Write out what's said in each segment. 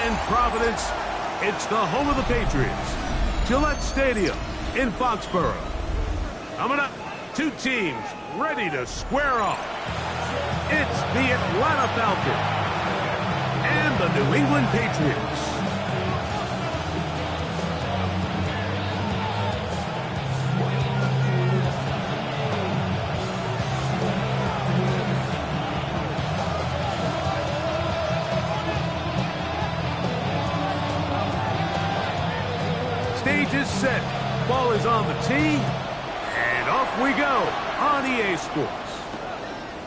and Providence. It's the home of the Patriots, Gillette Stadium in Foxborough. Coming up, two teams ready to square off. It's the Atlanta Falcons and the New England Patriots. Stage is set. Ball is on the tee. And off we go on EA Sports.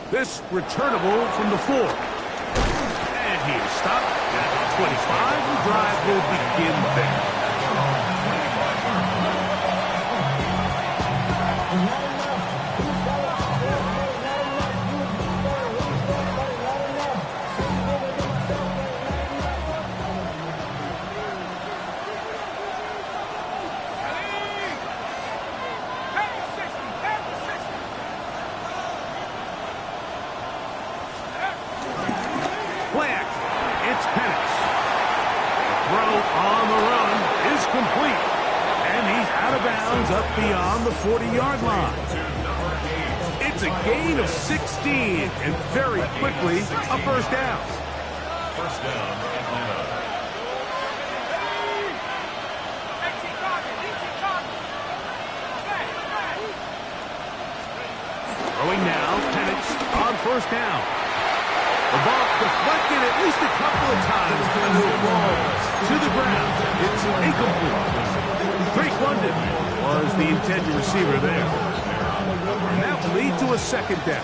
This returnable from the 4. And he is stopped at the 25. The drive will begin there. Up beyond the 40-yard line. It's a gain of 16, and very quickly, a first down. First down, Atlanta. Throwing now, Penix on first down. The ball deflected at least a couple of times, but it will fall to the ground. It's incomplete. Drake London was the intended receiver there. And that will lead to a second down.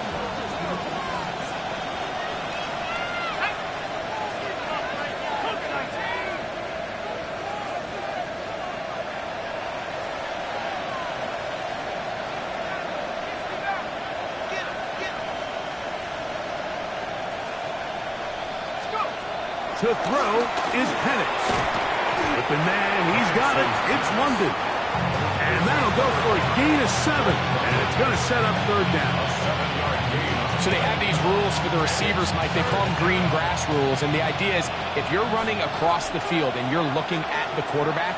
To throw is Penix. Open man, he's got it. It's London. And that'll go for a gain of 7. And it's going to set up third down. So they have these rules for the receivers, Mike. They call them green grass rules. And the idea is if you're running across the field and you're looking at the quarterback,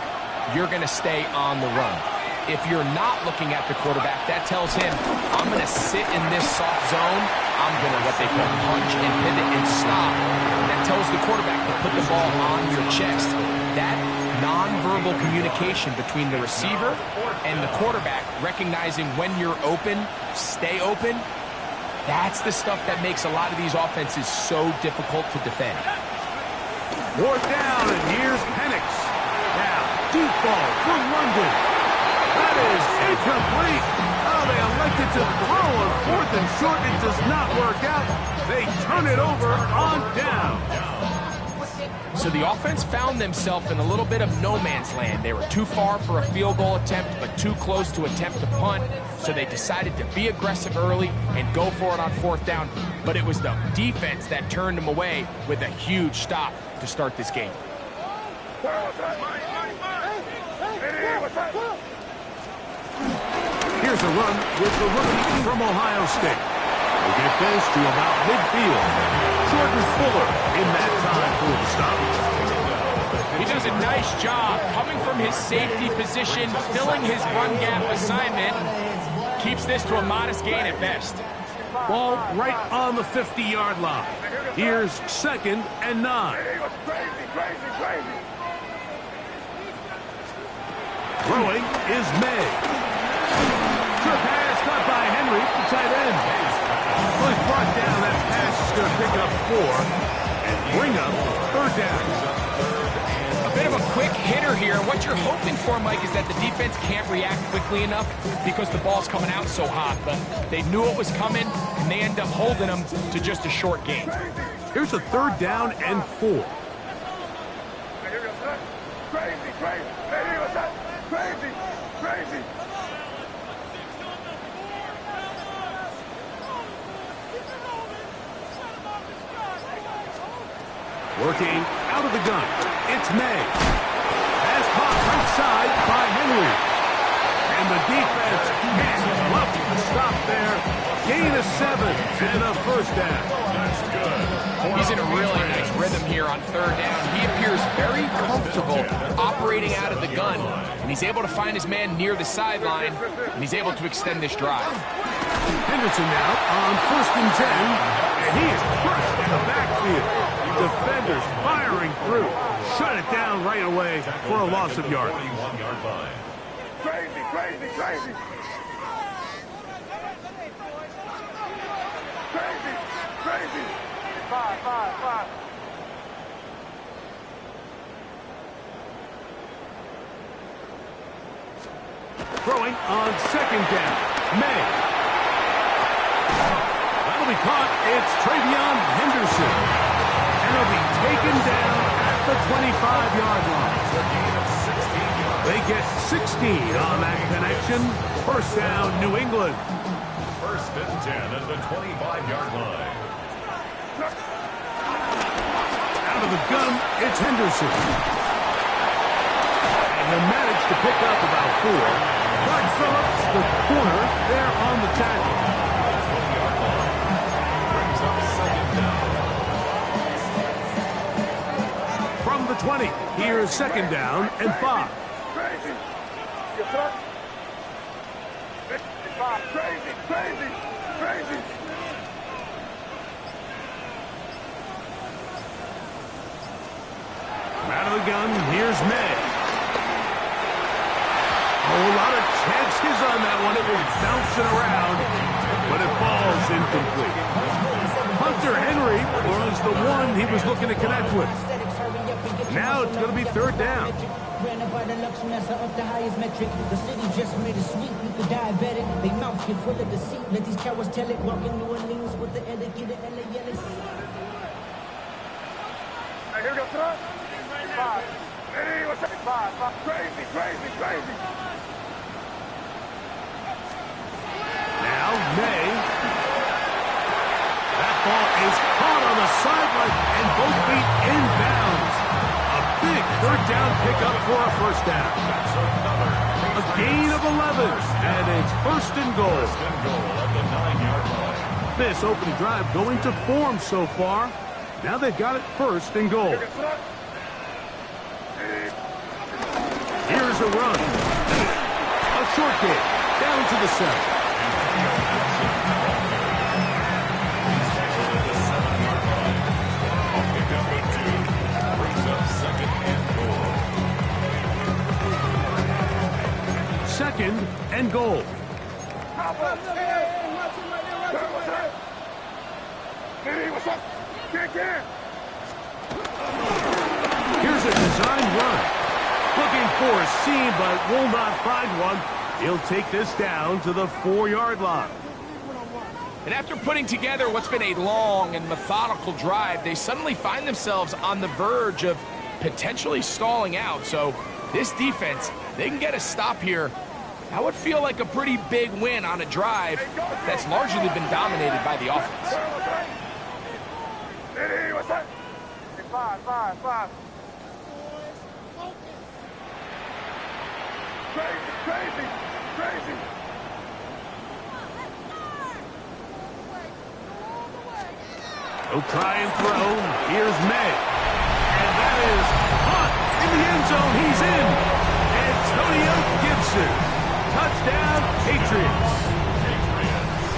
you're going to stay on the run. If you're not looking at the quarterback, that tells him, I'm going to sit in this soft zone. I'm going to what they call punch and pivot and stop. And that tells the quarterback to put the ball on your chest. That nonverbal communication between the receiver and the quarterback, recognizing when you're open, stay open, that's the stuff that makes a lot of these offenses so difficult to defend. Fourth down, and here's Penix. Now, deep ball for London. That is incomplete. Oh, they elected to throw on fourth and short. It does not work out. They turn it over on down. So the offense found themselves in a little bit of no man's land. They were too far for a field goal attempt, but too close to attempt to punt. So they decided to be aggressive early and go for it on fourth down. But it was the defense that turned them away with a huge stop to start this game. Here's a run with the rookie from Ohio State. We'll get this to about midfield. Jordan Fuller in that time for the stop. He does a nice job coming from his safety position, filling his run gap assignment. Keeps this to a modest gain at best. Ball right on the 50-yard line. Here's 2nd and 9. Throwing is May. Good pass caught by Henry, the tight end. Well, he's brought down. That pass is going to pick up 4 and bring up third down. A bit of a quick hitter here. What you're hoping for, Mike, is that the defense can't react quickly enough because the ball's coming out so hot. But they knew it was coming, and they end up holding them to just a short gain. Here's a third down and 4. Working out of the gun, it's May. Pass caught right side by Henry. And the defense can't lucky to stop there. Gain of 7 and a first down. He's in a really nice rhythm here on third down. He appears very comfortable operating out of the gun, and he's able to find his man near the sideline, and he's able to extend this drive. Henderson now on 1st and 10, and he is crushed in the backfield. Defenders firing through. Shut it down right away for a loss of yards. Crazy, crazy, crazy. Crazy, crazy. 5. Throwing on 2nd down. May. That'll be caught. It's Travion Henderson. And he'll be taken down at the 25-yard line. They get 16 on that connection. 1st down, New England. 1st and 10 at the 25-yard line. Out of the gun, it's Henderson. And he'll manage to pick up about 4. Clark Phillips, the corner, there on the tackle. 20-yard line. Brings up 2nd down. From the 20, here's 2nd down and 5. Crazy. Yes, sir. 55. Crazy, crazy, crazy. Out of the gun, here's May. A lot of chances on that one. It was bouncing around, but it falls incomplete. Hunter Henry was the one he was looking to connect with. Now it's going to be 3rd down. Ran up by the luxuriness of the highest metric. The city just made it sweet. You could diabetic. They mouth get full of deceit. Let these cowards tell it. Walking New Orleans with the etiquette and LA yelling. Here we go, sir. 5. Hey, what's up? 5. Crazy, crazy, crazy. Now May. That ball is caught on the sideline and both feet inbounds. A big 3rd down pickup for a 1st down. A gain of 11, and it's 1st and goal. 1st and goal at the 9-yard line. This opening drive going to form so far. Now they've got it 1st and goal. Here's a run. A short game down to the 7. Second and goal. Hey, what's up? Can't. Here's a design run. Looking for a seam, but will not find one. He'll take this down to the 4-yard line. And after putting together what's been a long and methodical drive, they suddenly find themselves on the verge of potentially stalling out. So this defense, they can get a stop here. That would feel like a pretty big win on a drive that's largely been dominated by the offense. Hey, what's up? 5. Crazy. He'll try and throw. Here's May. And that is caught in the end zone. He's in. Antonio Gibson. Touchdown, Patriots.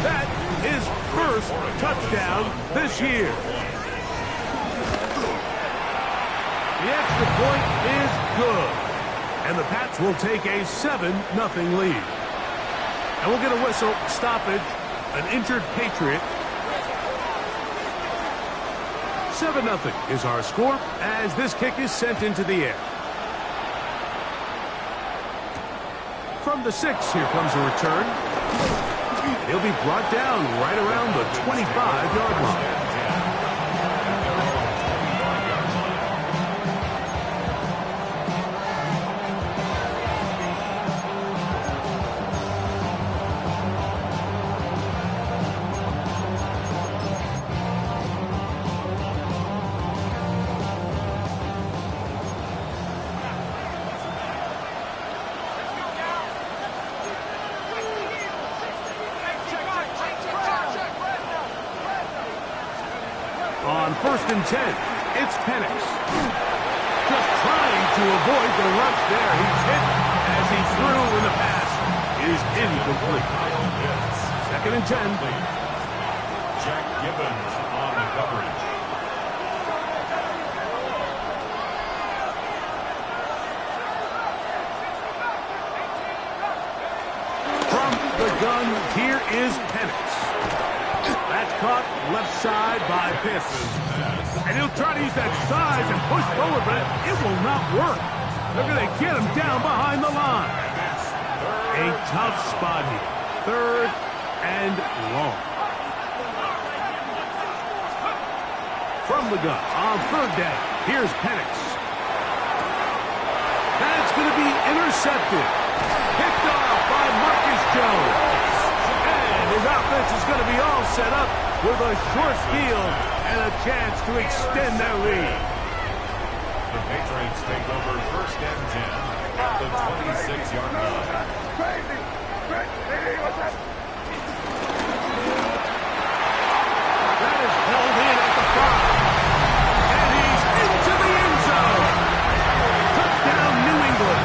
That is 1st touchdown this year. The extra point is good. And the Pats will take a 7-0 lead. And we'll get a whistle, stoppage, an injured Patriot. 7-0 is our score as this kick is sent into the air. From the 6, here comes a return. He'll be brought down right around the 25-yard line. On 1st and 10, it's Penix. Just to avoid the rush there. He's hit as he threw when the pass is incomplete. 2nd and 10. Jack Gibbons on the coverage. From the gun, here is Penix. That's caught left side by Pitts. And he'll try to use that size and push forward, but it will not work. They're going to get him down behind the line. A tough spot here. 3rd and long. From the gun on 3rd down, here's Penix. That's going to be intercepted. Picked off by Marcus Jones. And his offense is going to be all set up with a short field and a chance to extend their lead. The Patriots take over 1st and 10 at the 26-yard line. Crazy! What's that? That is held in at the 5. And he's into the end zone. Touchdown, New England.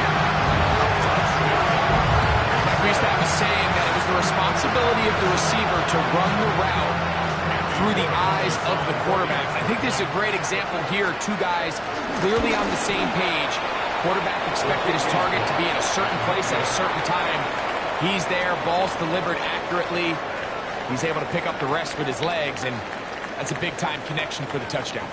We used to have a saying that it was the responsibility of the receiver to run the route through the eyes of the quarterback. I think this is a great example here. 2 guys clearly on the same page. Quarterback expected his target to be in a certain place at a certain time. He's there, ball's delivered accurately. He's able to pick up the rest with his legs, and that's a big-time connection for the touchdown.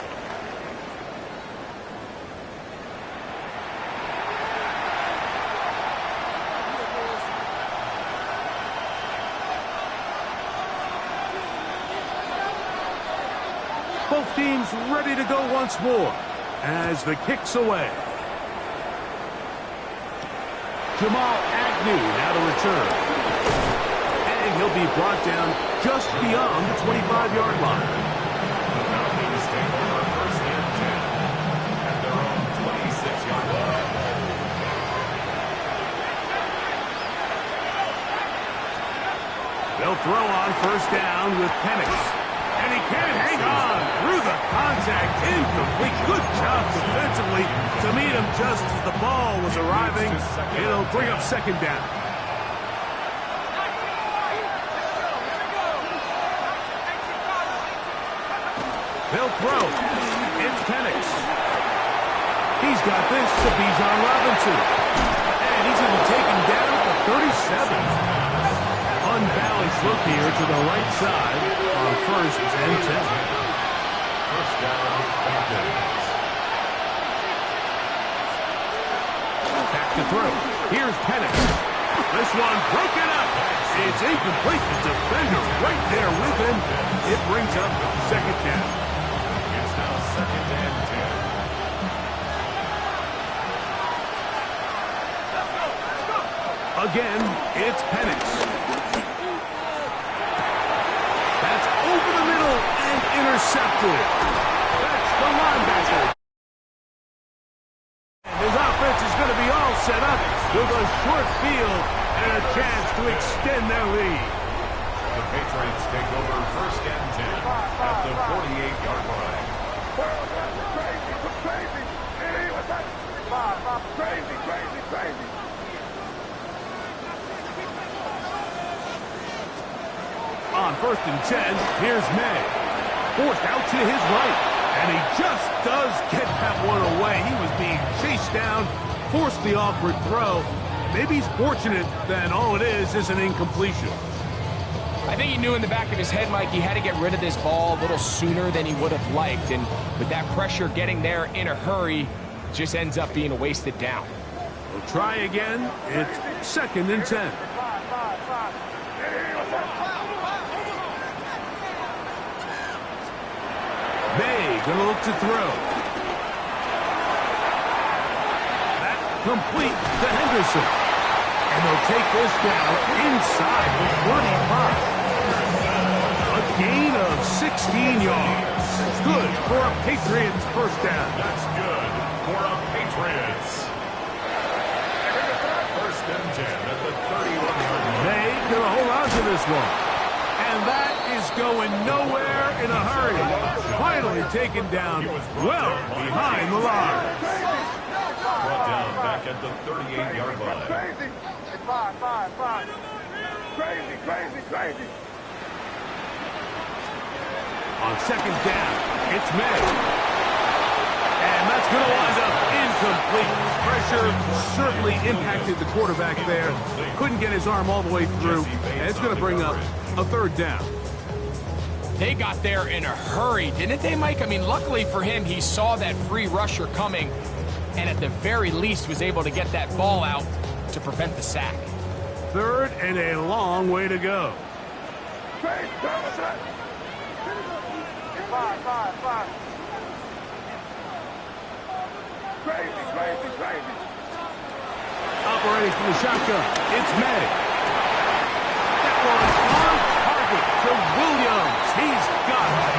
Both teams ready to go once more as the kick's away. Jamal Agnew now to return. And he'll be brought down just beyond the 25-yard line. The Falcons take over 1st and 10 at their own 26-yard line. They'll throw on 1st down with Penix. And he can't hang on through the contact. Incomplete. Good job defensively to meet him just as the ball was arriving. It'll bring up 2nd down. They'll throw. It's Penix. He's got this to Bijan Robinson. And he's going to be taken down at the 37. Unbalanced look here to the right side on 1st and 10. 1st down, Falcons. Back to throw. Here's Penix. This one broken up. It's incomplete. The defender right there with him. It brings up 2nd down. It's now 2nd and 10. Again, it's Penix. That's over the middle and intercepted. That's the linebacker. And his offense is going to be all set up with a short field and a chance to extend their lead. The Patriots take over 1st and 10 at the 48-yard line. Crazy! Hey, what's that? Crazy! On 1st and 10, here's May. Forced out to his right. And he just does get that one away. He was being chased down, forced the awkward throw. Maybe he's fortunate that all it is an incompletion. I think he knew in the back of his head, Mike, he had to get rid of this ball a little sooner than he would have liked. And with that pressure getting there in a hurry, it just ends up being a wasted down. We'll try again. It's 2nd and 10. May gonna look to throw. That's complete to Henderson. And they'll take this down inside the 45. A gain of 16 yards. Good for a Patriots 1st down. That's good for a Patriots. 1st and 10 at the 31-yard line. May gonna hold on to this one. And that is going nowhere in a hurry. Finally taken down well behind the line. at the 38-yard line. Crazy. It's five. Crazy. On second down, it's May. And that's going to wind up incomplete. Pressure certainly impacted the quarterback there. Couldn't get his arm all the way through. And it's going to bring up a third down. They got there in a hurry, didn't they, Mike? I mean, luckily for him, he saw that free rusher coming and at the very least was able to get that ball out to prevent the sack. Third and a long way to go. Crazy. Five. Crazy. Operating from the shotgun, it's May. That was on target to Williams. He's got it.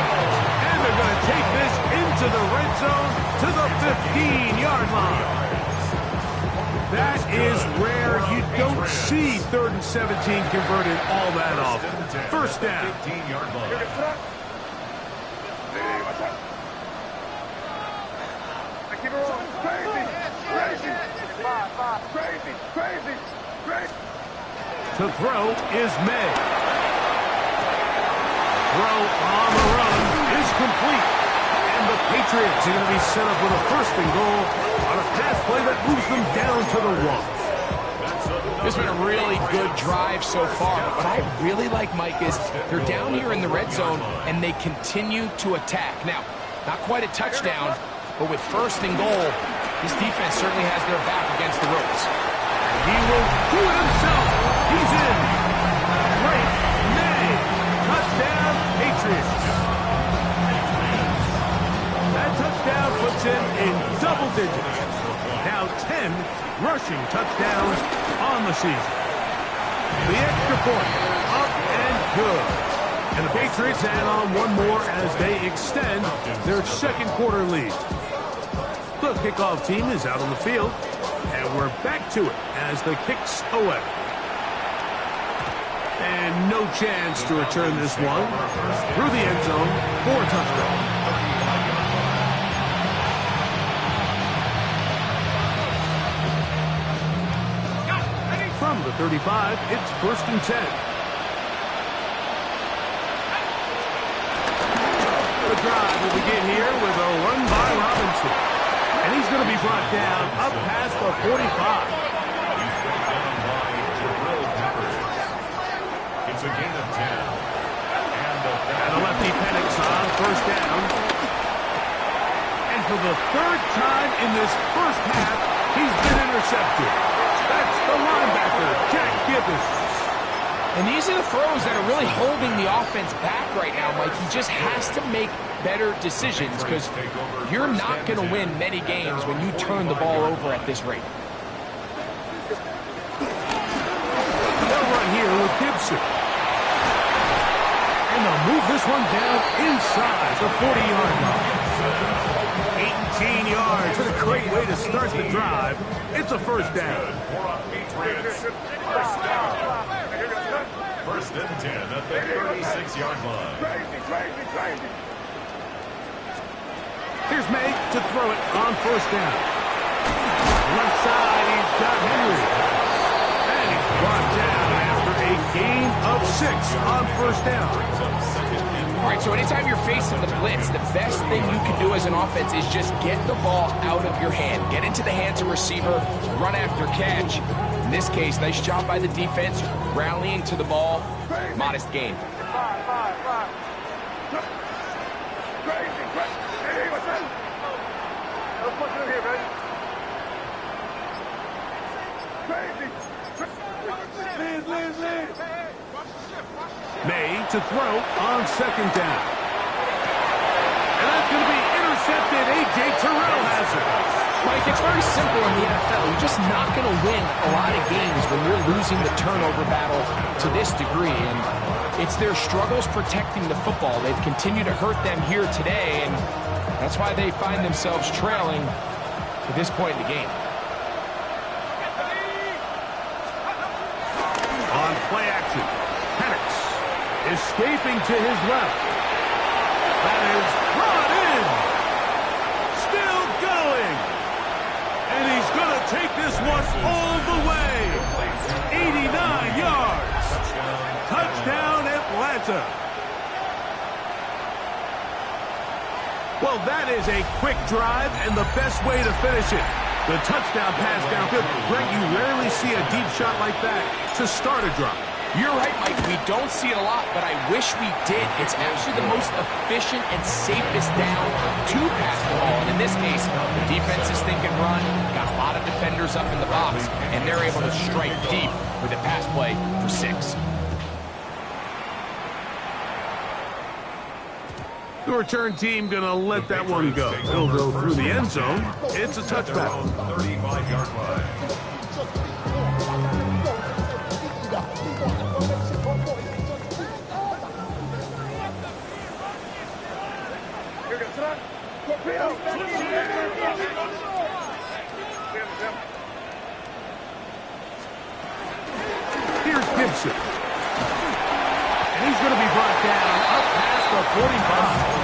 And they're going to take this into the red zone to the 15-yard line. That is rare. You don't see 3rd and 17 converted all that often. First down. 15-yard line. Keep it rolling. Crazy. Crazy. To throw is May. Throw on the run is complete. And the Patriots are going to be set up with a 1st and goal on a pass play that moves them down to the 1. This has been a really good drive so far. What I really like, Mike, is they're down here in the red zone and they continue to attack. Now, not quite a touchdown, but with 1st and goal, this defense certainly has their back against the ropes. He will do it himself. He's in. Great May. Touchdown, Patriots. That touchdown puts him in double digits. Now 10 rushing touchdowns on the season. The extra point, up and good. And the Patriots add on one more as they extend their 2nd quarter lead. The kickoff team is out on the field, and we're back to it as the kick's away. And no chance to return this one through the end zone for a touchdown. From the 35, it's 1st and 10. The drive will begin here with a run by Robinson. And he's going to be brought down up past the 45. He's brought down by Jabril Peppers. It's a gain of 10. And the lefty Penix on 1st down. And for the 3rd time in this 1st half, he's been intercepted. That's the linebacker, Jack Gibbons. And these are the throws that are really holding the offense back right now, Mike. He just has to make better decisions because you're not going to win many games when you turn the ball over at this rate. They'll run here with Gibson. And they'll move this one down inside the 40-yard line. 18 yards. What a great way to start the drive. It's a 1st down. First and 10 at the 36-yard line. Crazy. Here's May to throw it on 1st down. Left side, he's got Henry. And he's brought down after a gain of 6 on 1st down. All right, so anytime you're facing the blitz, the best thing you can do as an offense is just get the ball out of your hand. Get into the hands of receiver, run after catch. In this case, nice job by the defense, rallying to the ball. Modest gain. Five. Crazy. Hey, what's that? Let's push it in here, man. Crazy. Lead. May to throw on 2nd down. And that's going to be intercepted. A.J. Terrell has it. Mike, it's very simple in the NFL. You're just not going to win a lot of games when you're losing the turnover battle to this degree. And it's their struggles protecting the football. They've continued to hurt them here today, and that's why they find themselves trailing at this point in the game. On play action, Penix escaping to his left. That is brought in. Still going. And he's going to take this one all the way. 89 yards. Touchdown, Atlanta. Well, that is a quick drive and the best way to finish it. The touchdown pass downfield. Greg, you rarely see a deep shot like that to start a drive. You're right, Mike. We don't see it a lot, but I wish we did. It's actually the most efficient and safest down to pass the ball. And in this case, the defense is thinking run, got a lot of defenders up in the box, and they're able to strike deep with a pass play for 6. The return team going to let that one go. It'll go through the end zone. It's a touchback. 35-yard line. Here's Gibson. And he's going to be brought down up past the 45.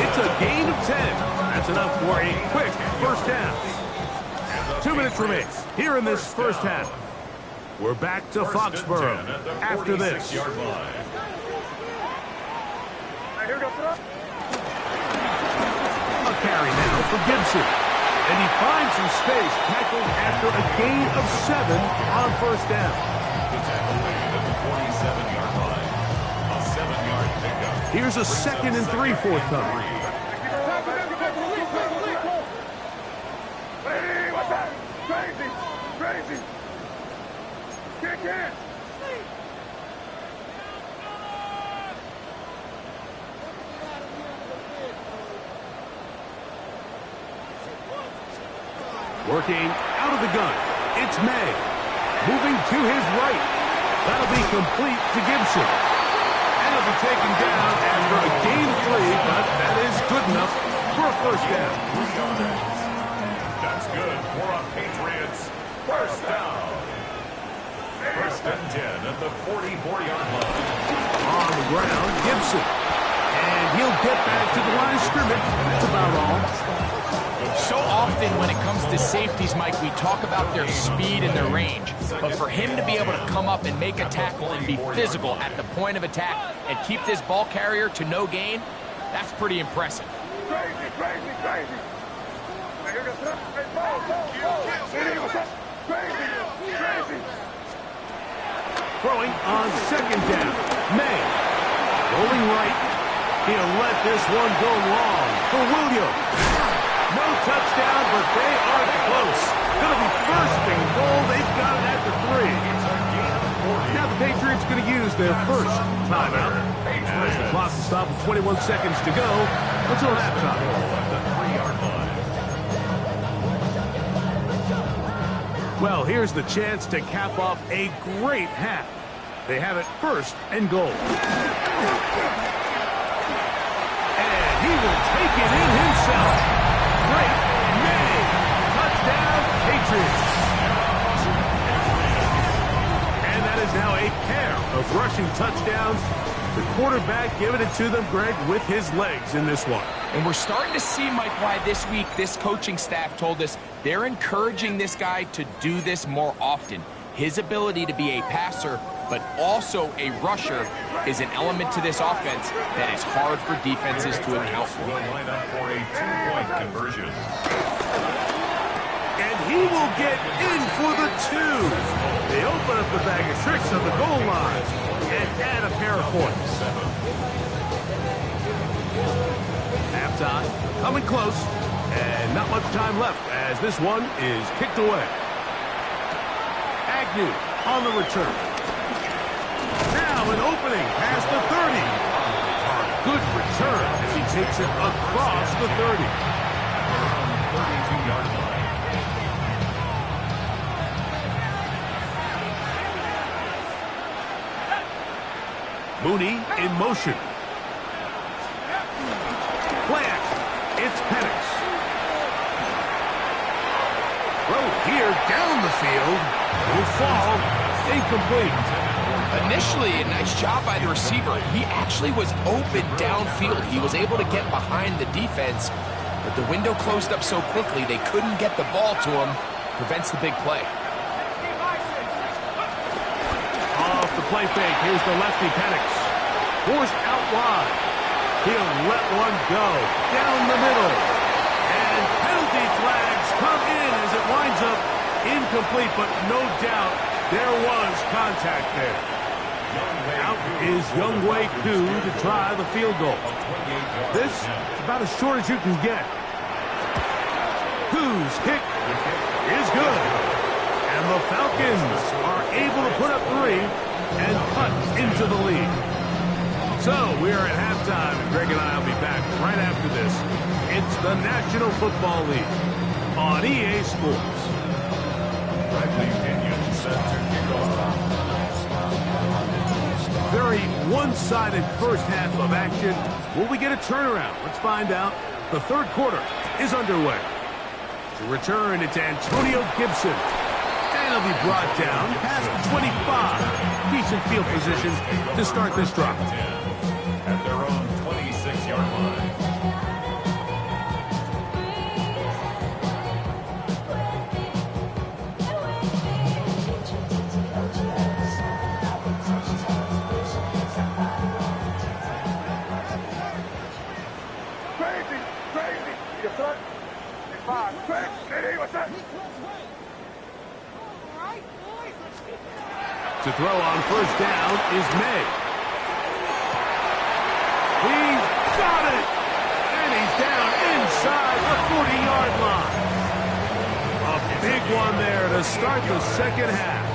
It's a gain of 10. That's enough for a quick first down. 2 minutes remain here in this first half. We're back to Foxborough after this. A carry now for Gibson. And he finds some space, tackled after a gain of 7 on first down. Here's a 2nd and 3 forthcoming. Hey, what's that? Crazy! Crazy! Kick in! Working out of the gun. It's May. Moving to his right. That'll be complete to Gibson. And it'll be taken down after a gain of 3, but that is good enough for a first down. That's good for a Patriots first down. First and 10 at the 44-yard line. On the ground, Gibson. And he'll get back to the line of scrimmage. That's about all. So often when it comes to safeties, Mike, we talk about their speed and their range. But for him to be able to come up and make a tackle and be physical at the point of attack and keep this ball carrier to no gain, that's pretty impressive. Crazy, crazy, crazy! Crazy, crazy! Throwing on second down. May. Rolling right. He'll let this one go long for Williams. No touchdown, but they are close. Going to be first and goal. They've got it at the 3. Now the Patriots going to use their first timeout. As the clock will stop with 21 seconds to go until halftime. Well, here's the chance to cap off a great half. They have it first and goal. And he will take it in himself. Great May. Touchdown, Patriots. And that is now a pair of rushing touchdowns. The quarterback giving it to them, Greg, with his legs in this one. And we're starting to see, Mike, why this week this coaching staff told us they're encouraging this guy to do this more often. His ability to be a passer, but also a rusher, is an element to this offense that is hard for defenses to account for. Will line up for a 2-point conversion. And he will get in for the 2. They open up the bag of tricks on the goal line and add a pair of points. Halftime coming close, and not much time left as this one is kicked away. Agnew on the return. Now an opening past the 30. Good return as he takes it across the 30. 32-yard line. Mooney in motion. Play action. It's Penix. Throw here down the field. Will fall. Incomplete. Initially, a nice job by the receiver. He actually was open downfield. He was able to get behind the defense, but the window closed up so quickly they couldn't get the ball to him, prevents the big play. Off the play fake, here's the lefty Penix. Forced out wide. He'll let one go down the middle. And penalty flags come in as it winds up incomplete, but no doubt there was contact there. Out is Younghoe Koo to try the field goal. This is about as short as you can get. Koo's kick is good. And the Falcons are able to put up 3 and cut into the lead. So we are at halftime, and Greg and I will be back right after this. It's the National Football League on EA Sports. Very one-sided first half of action. Will we get a turnaround? Let's find out. The third quarter is underway. To return, it's Antonio Gibson. And he'll be brought down past the 25. Decent field position to start this drive. At their own 26-yard line. Crazy. You thought? 5. Crazy. What's that? To throw on first down is May. He's got it! And he's down inside the 40-yard line. A big one there to start the second half.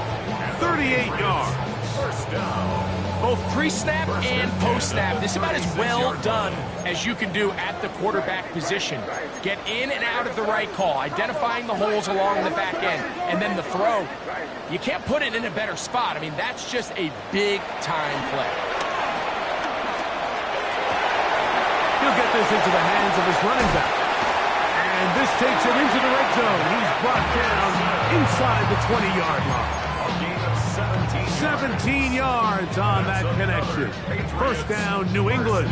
38 yards. First down. Both pre-snap and post-snap, this is about as well done as you can do at the quarterback position. Get in and out of the right call, identifying the holes along the back end, and then the throw. You can't put it in a better spot. I mean, that's just a big-time play. He'll get this into the hands of his running back. And this takes him into the red zone. He's brought down inside the 20-yard line. 17 yards on that connection. First down, New England.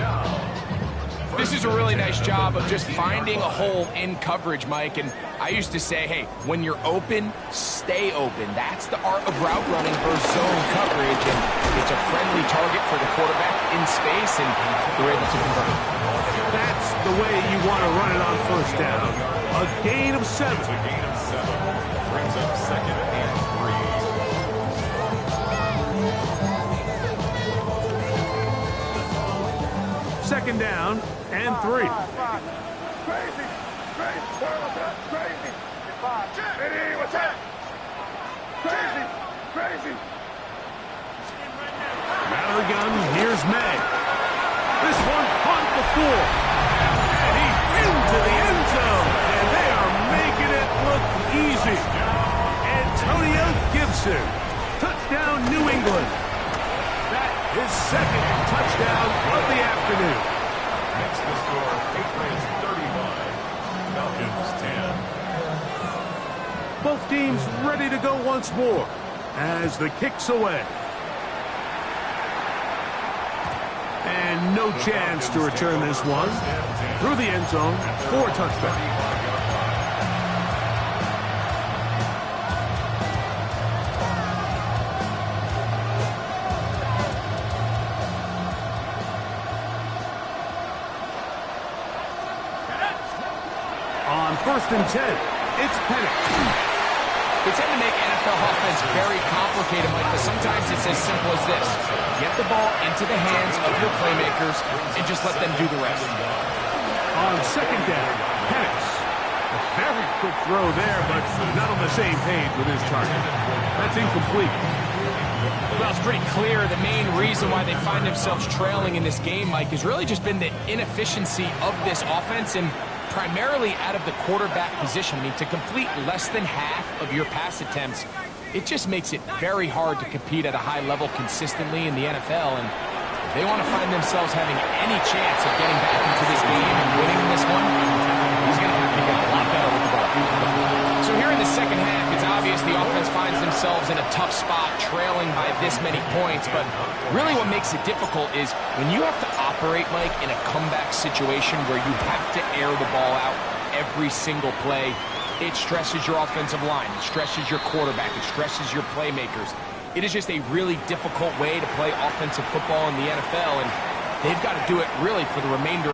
This is a really nice job of just finding a hole in coverage, Mike. And I used to say, hey, when you're open, stay open. That's the art of route running versus zone coverage. And it's a friendly target for the quarterback in space, and they're able to convert. That's the way you want to run it on first down. A gain of 7. Brings up second and 3. Second down and 3. Crazy. Crazy. 5. Eddie, what's that? Crazy. Out of the gun, here's May. This one caught before. And he's into the end zone. And they are making it look easy. Antonio Gibson. Touchdown, New England. That is second touchdown of the afternoon. Makes the score Patriots 35, Falcons 10. Both teams ready to go once more as the kick's away. And no chance to return this one. Through the end zone for a touchdown. On first and 10, it's Penix. They tend to make NFL offense very complicated, Mike, but sometimes it's as simple as this. Get the ball into the hands of your playmakers and just let them do the rest. On second down, Penix. A very quick throw there, but not on the same page with his target. That's incomplete. Well, it's pretty clear the main reason why they find themselves trailing in this game, Mike, has really just been the inefficiency of this offense and primarily out of the quarterback position. I mean, to complete less than half of your pass attempts, it just makes it very hard to compete at a high level consistently in the NFL. And if they want to find themselves having any chance of getting back into this game and winning this one, he's going to have to get a lot better with the ball. So here in the second half, it's obvious the offense finds themselves in a tough spot, trailing by this many points. But really what makes it difficult is when you have to operate, Mike, in a comeback situation where you have to air the ball out every single play, It stresses your offensive line. It stresses your quarterback. It stresses your playmakers. It is just a really difficult way to play offensive football in the NFL, and they've got to do it really for the remainder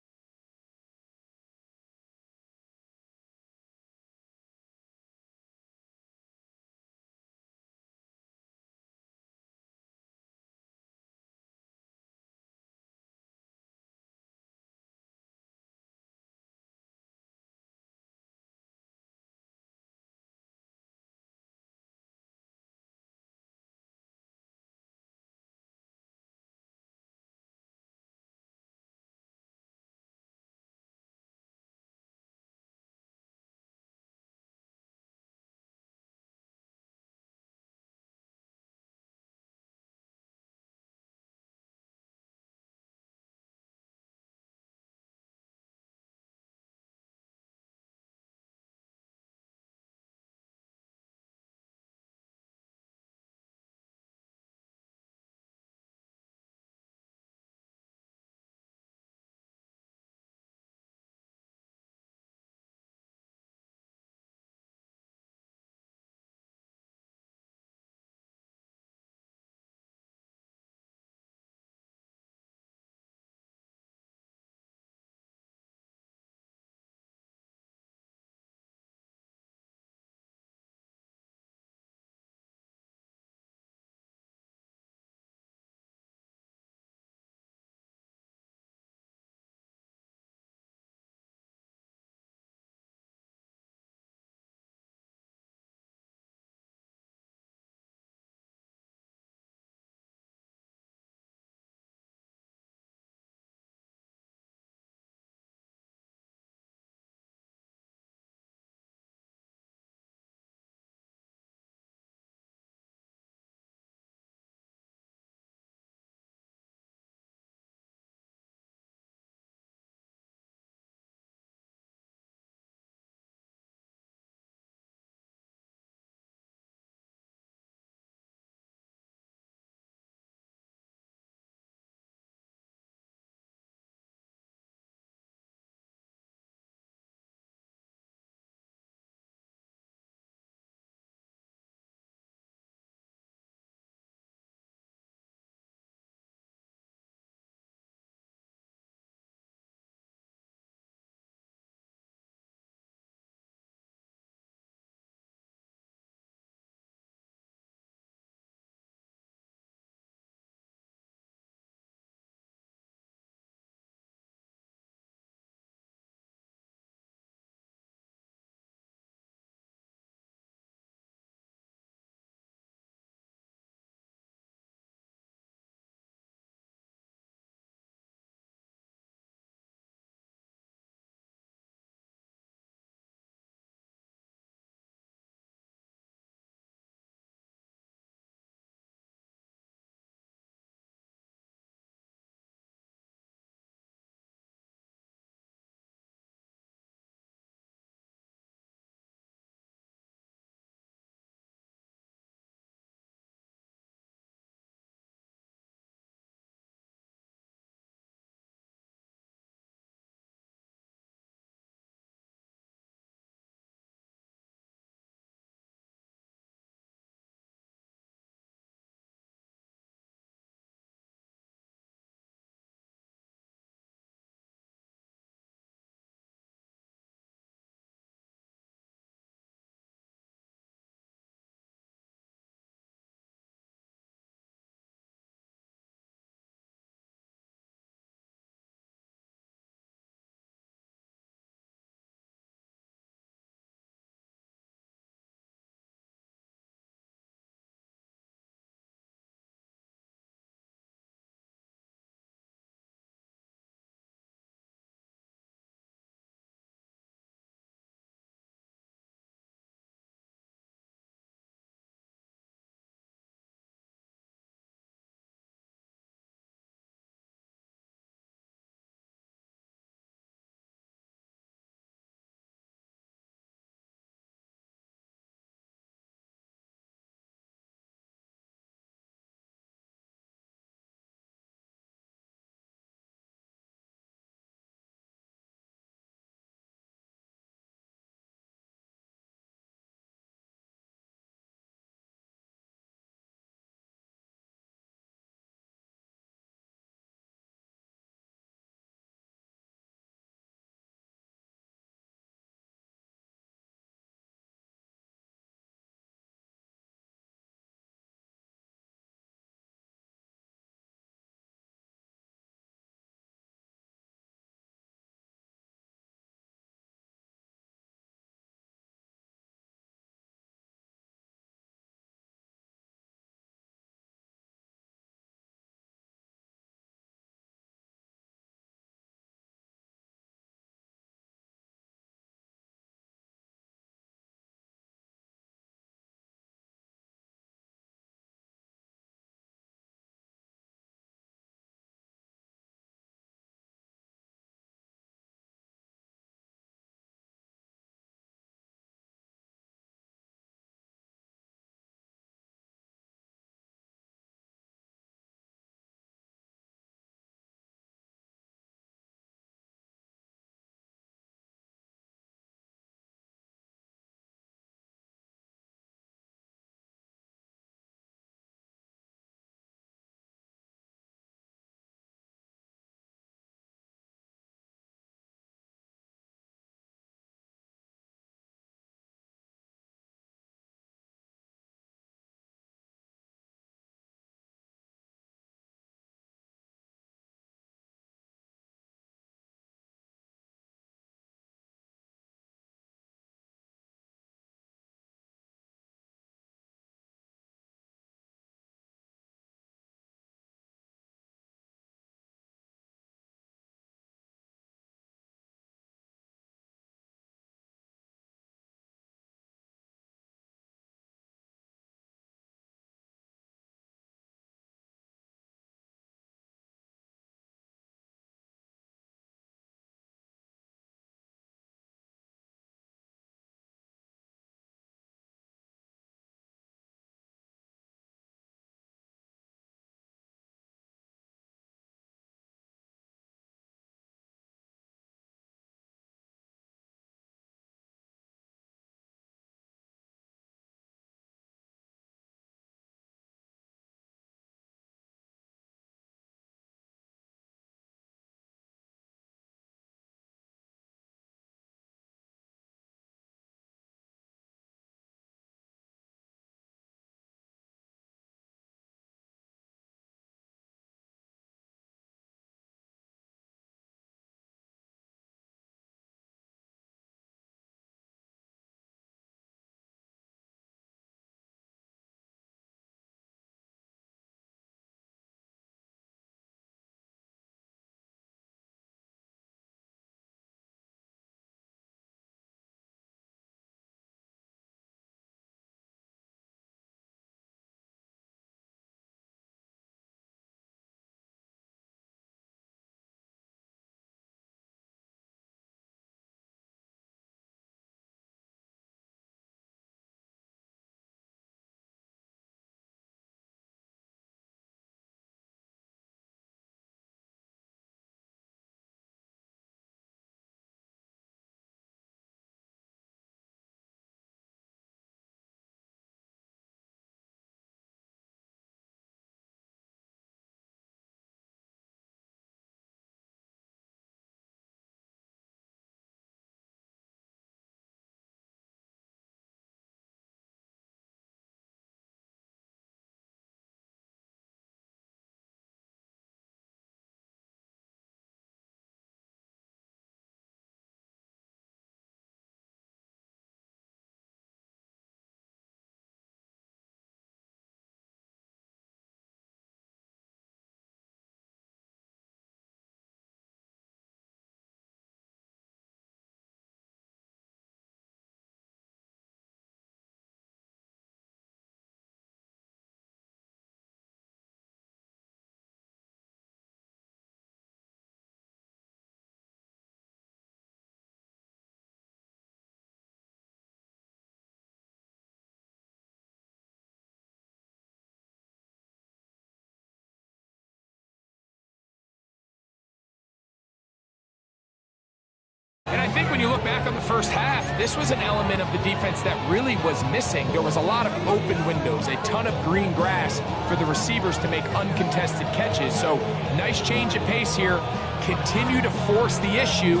And I think when you look back on the first half, this was an element of the defense that really was missing. There was a lot of open windows, a ton of green grass for the receivers to make uncontested catches. So nice change of pace here. Continue to force the issue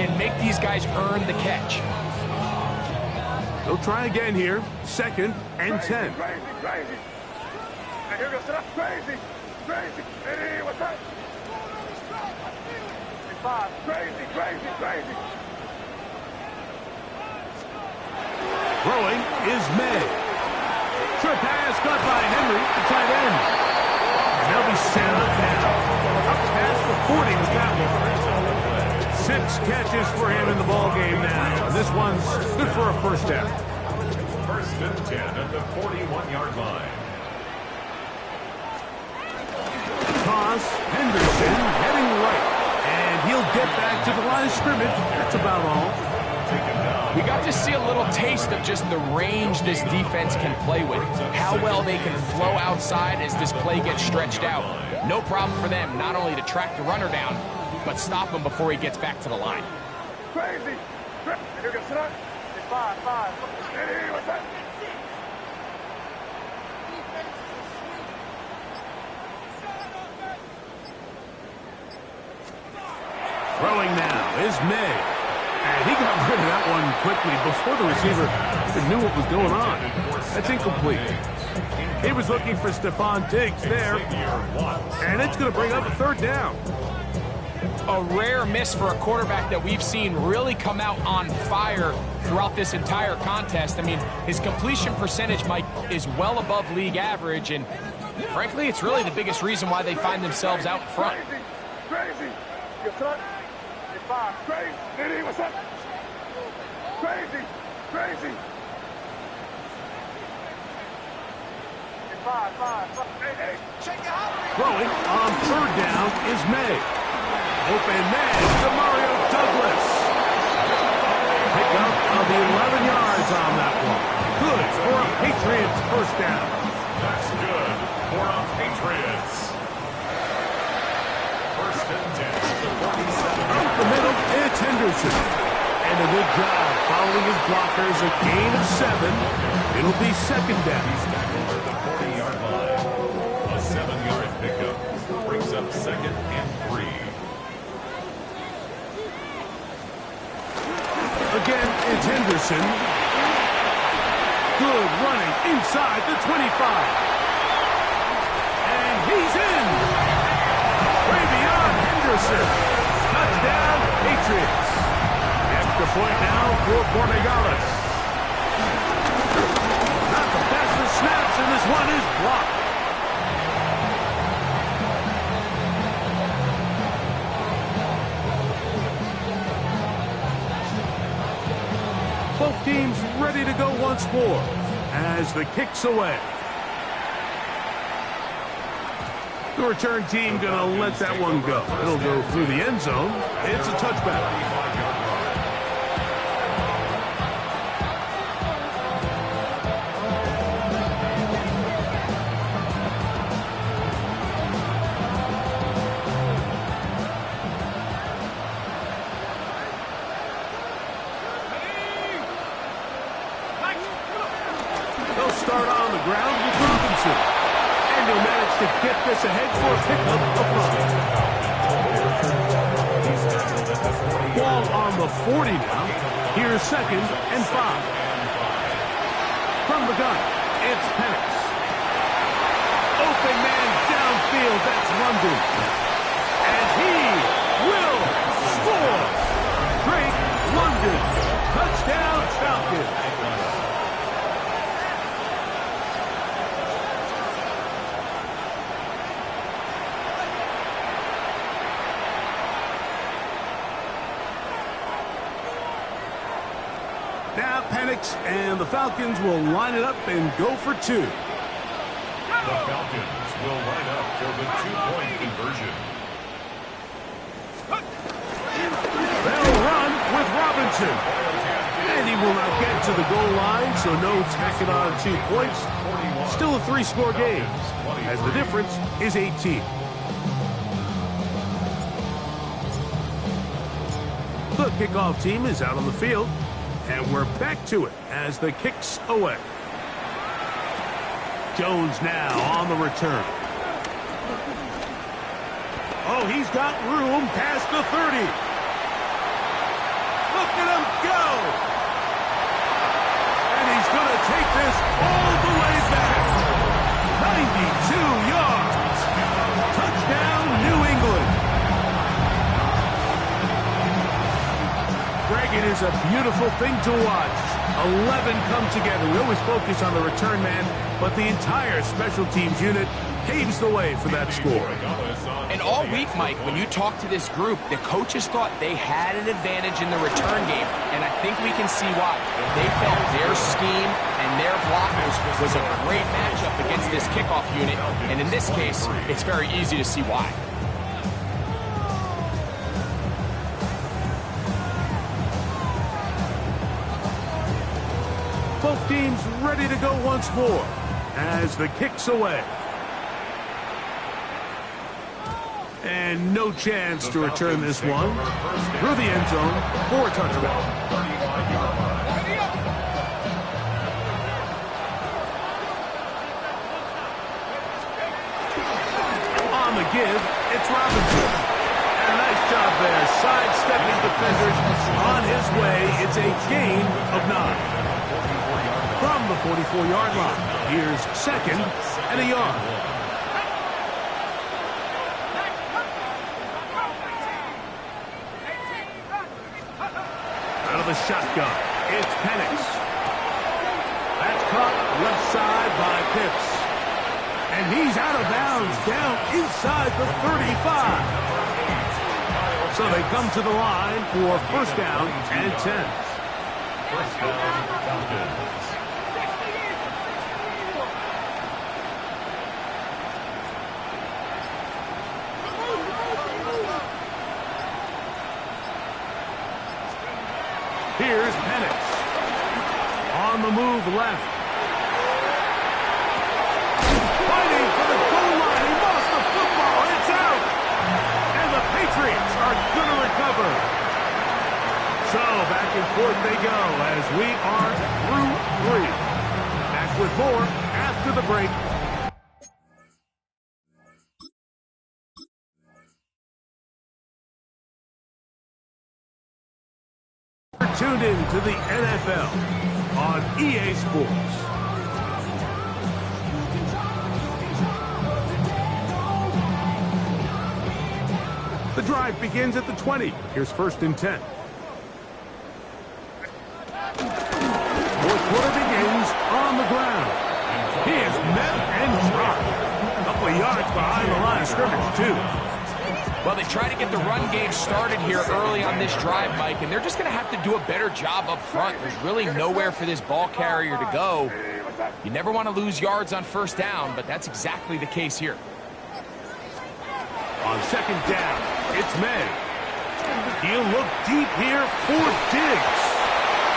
and make these guys earn the catch. They'll try again here. 2nd and 10. Crazy. And here goes crazy. Hey, what's that? 5. Crazy. Throwing is May. Short pass caught by Henry, the tight end. And they'll be set up now. Up past the 40 with that one. 6 catches for him in the ball game now. And this one's good for a first down. 1st and 10 at the 41-yard line. Toss, Henderson heading right. And he'll get back to the line of scrimmage. That's about all. We got to see a little taste of just the range this defense can play with. How well they can flow outside as this play gets stretched out. No problem for them not only to track the runner down, but stop him before he gets back to the line. Crazy. Here goes it. 5. Hey, what's that? Throwing now is May. And he got rid of that one quickly before the receiver even knew what was going on. That's incomplete. He was looking for Stephon Diggs there. And it's going to bring up a 3rd down. A rare miss for a quarterback that we've seen really come out on fire throughout this entire contest. I mean, his completion percentage, Mike, is well above league average. And frankly, it's really the biggest reason why they find themselves out front. Crazy. Your son. 5. Crazy. Hey, what's up? Crazy. 5. Hey. Check it out. Throwing on 3rd down is May. Open man to Mario Douglas. Pick up of 11 yards on that one. Good for a Patriots first down. That's good for a Patriots. 1st and 10 at the 47. Up the middle, it's Henderson. And a good job following his blockers, a gain of 7. It'll be 2nd down. He's tackled at the 40-yard line. A 7-yard pickup brings up 2nd and 3. Again, it's Henderson. Good running inside the 25. And he's in. Way beyond Henderson. Touchdown, Patriots. The extra point now for Borregales. Not the best of snaps, and this one is blocked. Both teams ready to go once more as the kick's away. The return team gonna let that one go. It'll go through the end zone. It's a touchback. They'll start on the ground with Robinson. And he'll manage to get this ahead for a pickup of 5. Ball on the 40 now. Here's 2nd and 5. From the gun, it's Penix. Open man downfield, that's London. And he will score. Drake London. Touchdown, Falcons. Now Penix and the Falcons will line it up and go for 2. The Falcons will line up for the 2-point conversion. They'll run with Robinson. And he will not get to the goal line, so no tacking on 2 points. Still a 3-score game, as the difference is 18. The The kickoff team is out on the field, and we're back to it as the kick's away. Jones now on the return. Oh, he's got room past the 30. Look at him go. And he's going to take this all the way back. 92 yards. Touchdown, New England. Greg, it is a beautiful thing to watch. 11 come together. We always focus on the return man, but the entire special teams unit paves the way for that score. And all week, Mike, when you talk to this group, the coaches thought they had an advantage in the return game, and I think we can see why. They felt their scheme and their blockers was a great matchup against this kickoff unit, and in this case, it's very easy to see why. Both teams ready to go once more as the kick's away. And no chance to return this one through the end zone for a touchdown. On the give, it's Robinson. And a nice job there, sidestepping defenders on his way. It's a gain of 9. From the 44-yard line, here's second and a yard. Out of the shotgun, it's Penix. That's caught left side by Pitts. And he's out of bounds, down inside the 35. So they come to the line for first down and 10. First down, Falcons. Here's Penix. On the move left. Fighting for the goal line. He lost the football. It's out. And the Patriots are going to recover. So back and forth they go as we are through 3. Back with more after the break. Tuned in to the NFL on EA Sports. The drive begins at the 20. Here's first and 10. Fourth quarter begins on the ground. He is met and dropped. A couple of yards behind the line of scrimmage, too. Well, they try to get the run game started here early on this drive, Mike, and they're just going to have to do a better job up front. There's really nowhere for this ball carrier to go. You never want to lose yards on first down, but that's exactly the case here. On second down, it's May. He'll look deep here for Diggs.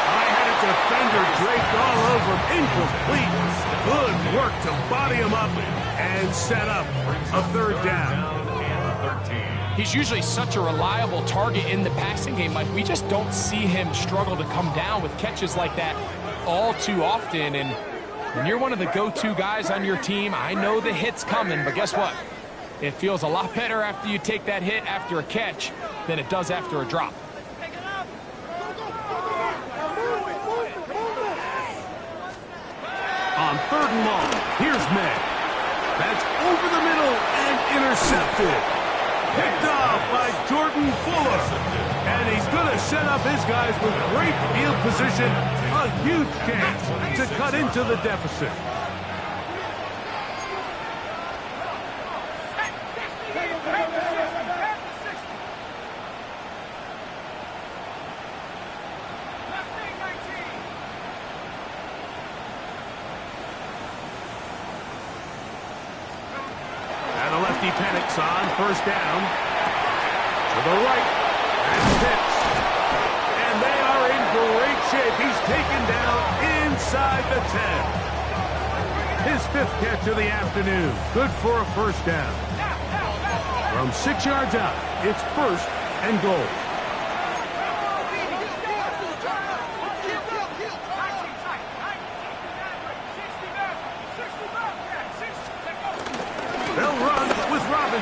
I had a defender draped all over him, incomplete. Good work to body him up and set up a third down. He's usually such a reliable target in the passing game, Mike. We just don't see him struggle to come down with catches like that all too often. And when you're one of the go-to guys on your team, I know the hit's coming, but guess what? It feels a lot better after you take that hit after a catch than it does after a drop. On third and long, here's May. That's over the middle and intercepted. Picked off by Jordan Fuller. And he's going to set up his guys with great field position. A huge chance to cut into the deficit. Penix on first down. To the right. And Pitts. And they are in great shape. He's taken down inside the 10. His 5th catch of the afternoon. Good for a first down. From 6 yards out, it's first and goal.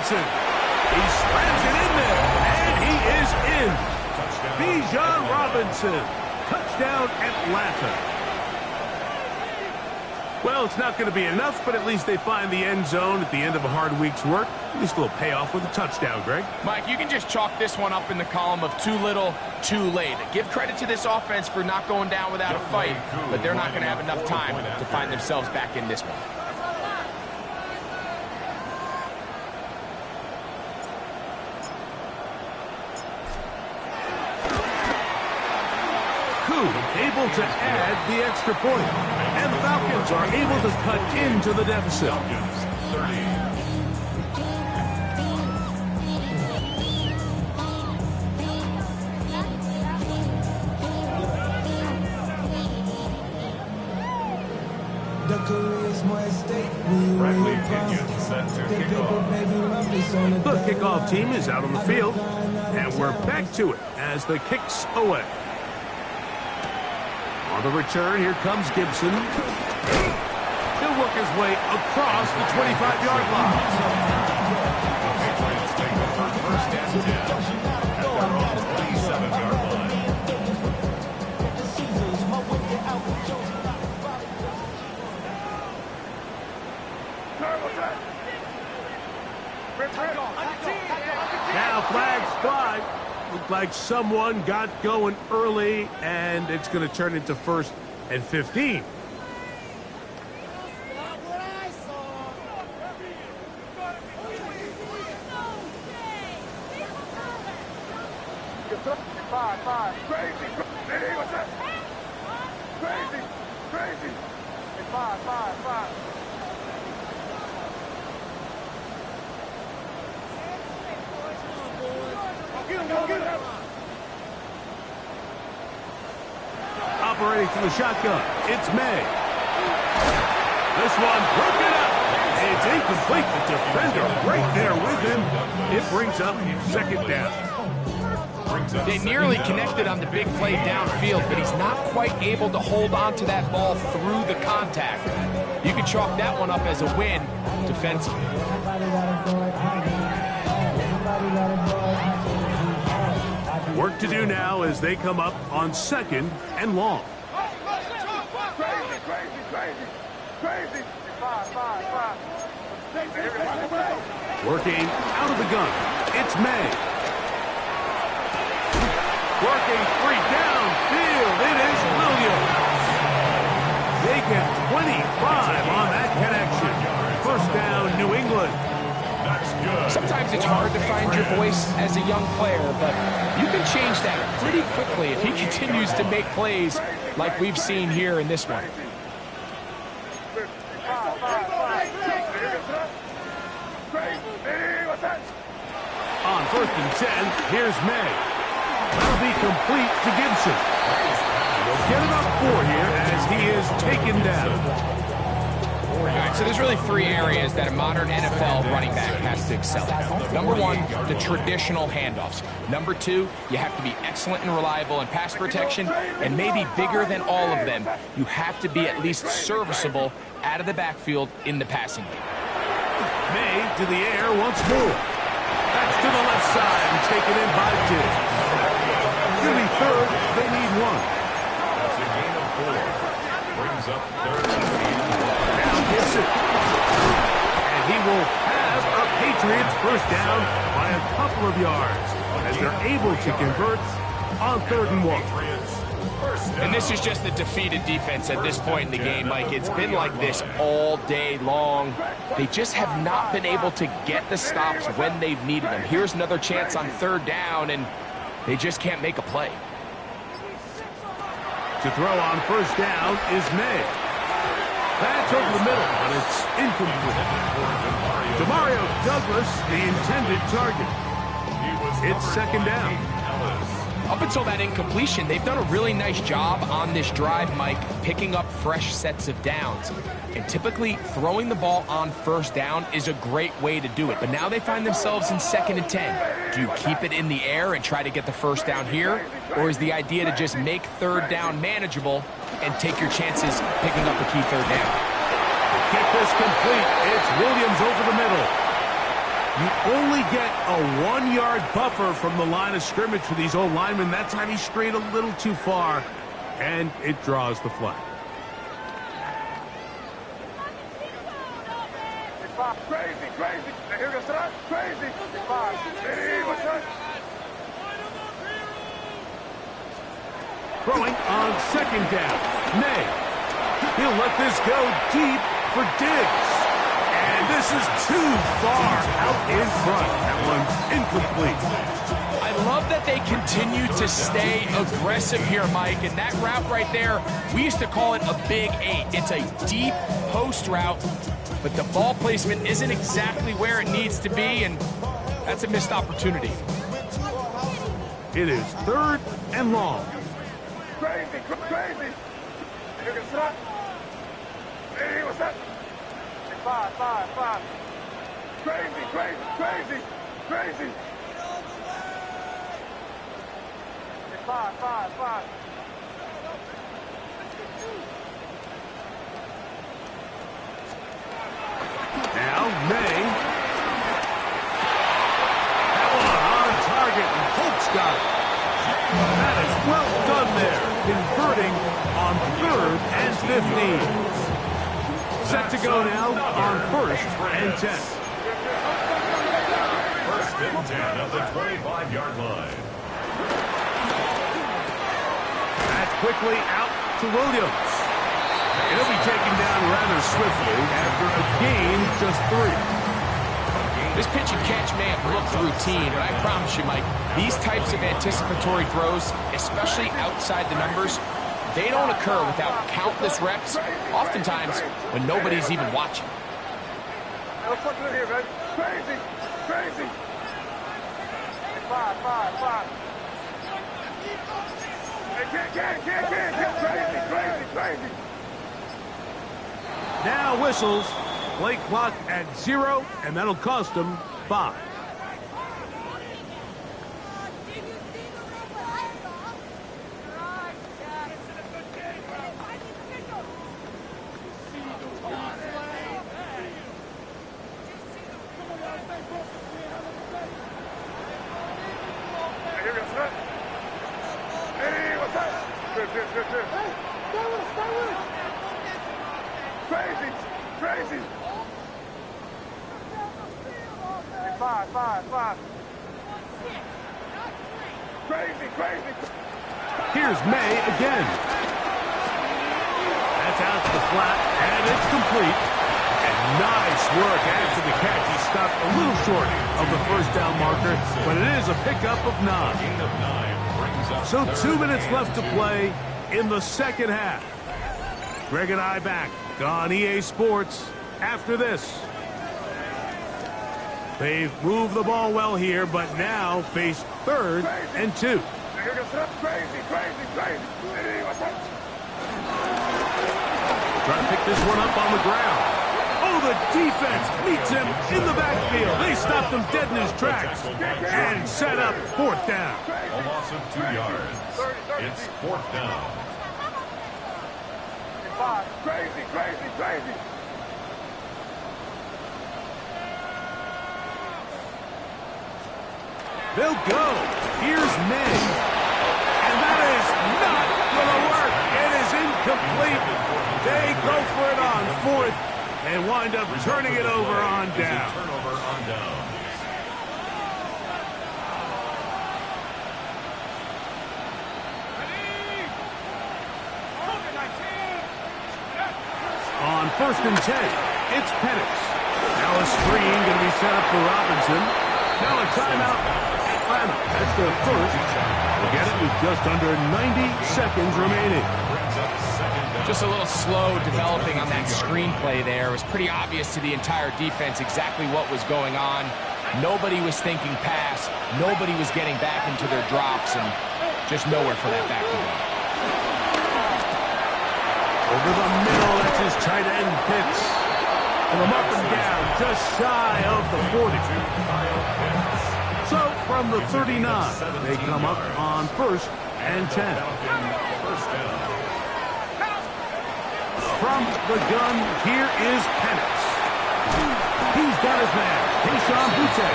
Robinson. He slams it in there, and he is in. Bijan Robinson. Touchdown, Atlanta. Well, it's not going to be enough, but at least they find the end zone at the end of a hard week's work. At least a little payoff with a touchdown, Greg. Mike, you can just chalk this one up in the column of too little, too late. Give credit to this offense for not going down without a fight, but they're not going to have enough time to find themselves back in this one. Able to add the extra point. And the Falcons are able to cut into the deficit. The kickoff team is out on the field, and we're back to it as the kick's away. On the return, here comes Gibson. He'll work his way across the 25-yard line. The Patriots take over first and 10 at their own 27-yard line. Now flags fly. Looked like someone got going early, and it's going to turn into 1st and 15. Five. Crazy. What's that? Crazy. It's five. Go get him. Operating from the shotgun, it's May. This one broken up. It's incomplete. The defender right there with him. It brings up 2nd down. They nearly connected on the big play downfield, but he's not quite able to hold on to that ball through the contact. You can chalk that one up as a win defensively. Work to do now as they come up on 2nd and long. Crazy. Five. Working out of the gun, it's May. Working free downfield, it is Williams. They get 25 on that connection. 1st down, New England. Sometimes it's hard to find your voice as a young player, but you can change that pretty quickly if he continues to make plays like we've seen here in this one. On 1st and 10, here's May. That'll be complete to Gibson. We'll get it up 4 here as he is taken down. All right, so there's really 3 areas that a modern NFL running back has to excel at. Number 1, the traditional handoffs. Number 2, you have to be excellent and reliable in pass protection, and maybe bigger than all of them, you have to be at least serviceable out of the backfield in the passing game. May to the air once more. That's to the left side and taken in by Diggs. Going to be 3rd, they need 1. That's a gain of 4. Brings up 3rd and 8. Now Gibson. And he will have a Patriots 1st down by a couple of yards as they're able to convert on 3rd and 1. And this is just a defeated defense at this point in the game, Mike. It's been like this all day long. They just have not been able to get the stops when they've needed them. Here's another chance on 3rd down, and they just can't make a play. To throw on 1st down is May. That's over the middle, but it's incomplete. Demario Douglas, the intended target. It's 2nd down. Up until that incompletion, they've done a really nice job on this drive, Mike, picking up fresh sets of downs. And typically, throwing the ball on 1st down is a great way to do it. But now they find themselves in 2nd and 10. Do you keep it in the air and try to get the 1st down here? Or is the idea to just make 3rd down manageable and take your chances picking up a key 3rd down? Kick is complete. It's Williams over the middle. You only get a 1-yard buffer from the line of scrimmage for these old linemen. That time he strayed a little too far, and it draws the flag. Crazy, crazy. Here goes that. Crazy. Throwing on second down. May. He'll let this go deep for Diggs. And this is too far out in front. That one's incomplete. I love that they continue to stay aggressive here, Mike. And that route right there, we used to call it a big 8. It's a deep post route, but the ball placement isn't exactly where it needs to be, and that's a missed opportunity. It is 3rd and long. Crazy, crazy. Here goes that. Hey, what's that? 5. Crazy, crazy, crazy, crazy. 5. Now, May. That one on target, and Holt's got it. That is well done there, converting on 3rd and 15. Set to go now on 1st and 10. 1st and 10 of the 25-yard line. That's quickly out to Williams. He'll be taken down rather swiftly after a gain just 3. This pitch and catch may have looked routine, but I promise you, Mike, these types of anticipatory throws, especially outside the numbers, they don't occur without countless reps, oftentimes when nobody's even watching. What's in here, man? Crazy, crazy. 5. Hey, crazy. Now whistles. Play clock at 0, and that'll cost him 5. Hey, what's that? Good. Hey, stay with us. Crazy. 5. Crazy. Here's May again. That's out to the flat, and it's complete. And nice work after the catch. He stopped a little short of the 1st down marker, but it is a pickup of 9. Gain of 9 brings up So 3rd 2 minutes and left to 10. play in the second half. Greg and I back on EA Sports after this. They've moved the ball well here, but now face 3rd and 2. Here goes that. Crazy. Hey, what's that? Trying to pick this one up on the ground. Oh, the defense meets him in the backfield. They stopped him dead in his tracks and set up 4th down. A loss of 2 yards. It's 4th down. 5. Crazy. They'll go. Here's May. And that is not going to work. It is incomplete. They go for it on 4th and wind up turning it over on down. Turnover on down. On 1st and 10, it's Penix. Now a screen going to be set up for Robinson. Now a timeout, Atlanta. That's their 1st. We'll get it with just under 90 seconds remaining. Just a little slow developing on that screenplay there. It was pretty obvious to the entire defense exactly what was going on. Nobody was thinking pass. Nobody was getting back into their drops, and just nowhere for that back to go. Over the middle, that's his tight end Pitts. And them up and down, just shy of the 40. So from the 39, they come up on 1st and 10. From the gun, here is Penix. He's got his man, Keyshawn Butte.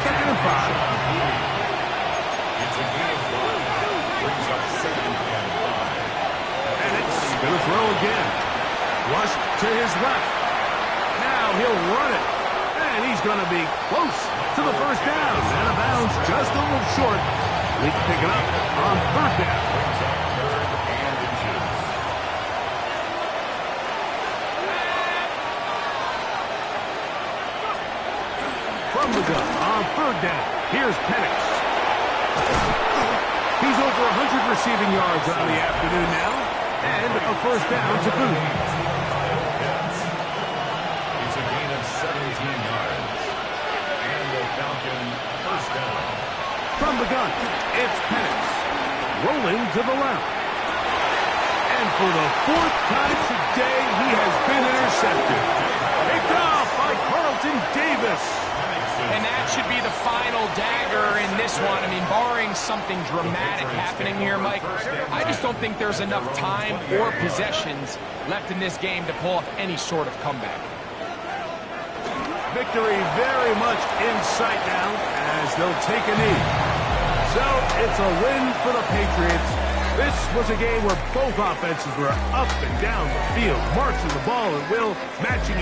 2nd and 5. It's a gain of 1. Brings up 2nd and 5. And it's going to throw again. Flushed to his left. Now he'll run it. And he's going to be close to the first down. And a bounce just a little short. We can pick it up on 3rd down. Brings up 3rd and inches. From the gun on 3rd down. Here's Penix. He's over 100 receiving yards on the afternoon now. And a first down to boot. It's a gain of 17 yards. And the Falcon first down. From the gun, it's Penix. Rolling to the left. And for the 4th time today, he has been intercepted. Picked off by Carlton Davis. And that should be the final dagger in this one. I mean, barring something dramatic happening here, Mike, I just don't think there's enough time or possessions left in this game to pull off any sort of comeback. Victory very much in sight now as they'll take a knee. So it's a win for the Patriots. This was a game where both offenses were up and down the field, marching the ball at will, matching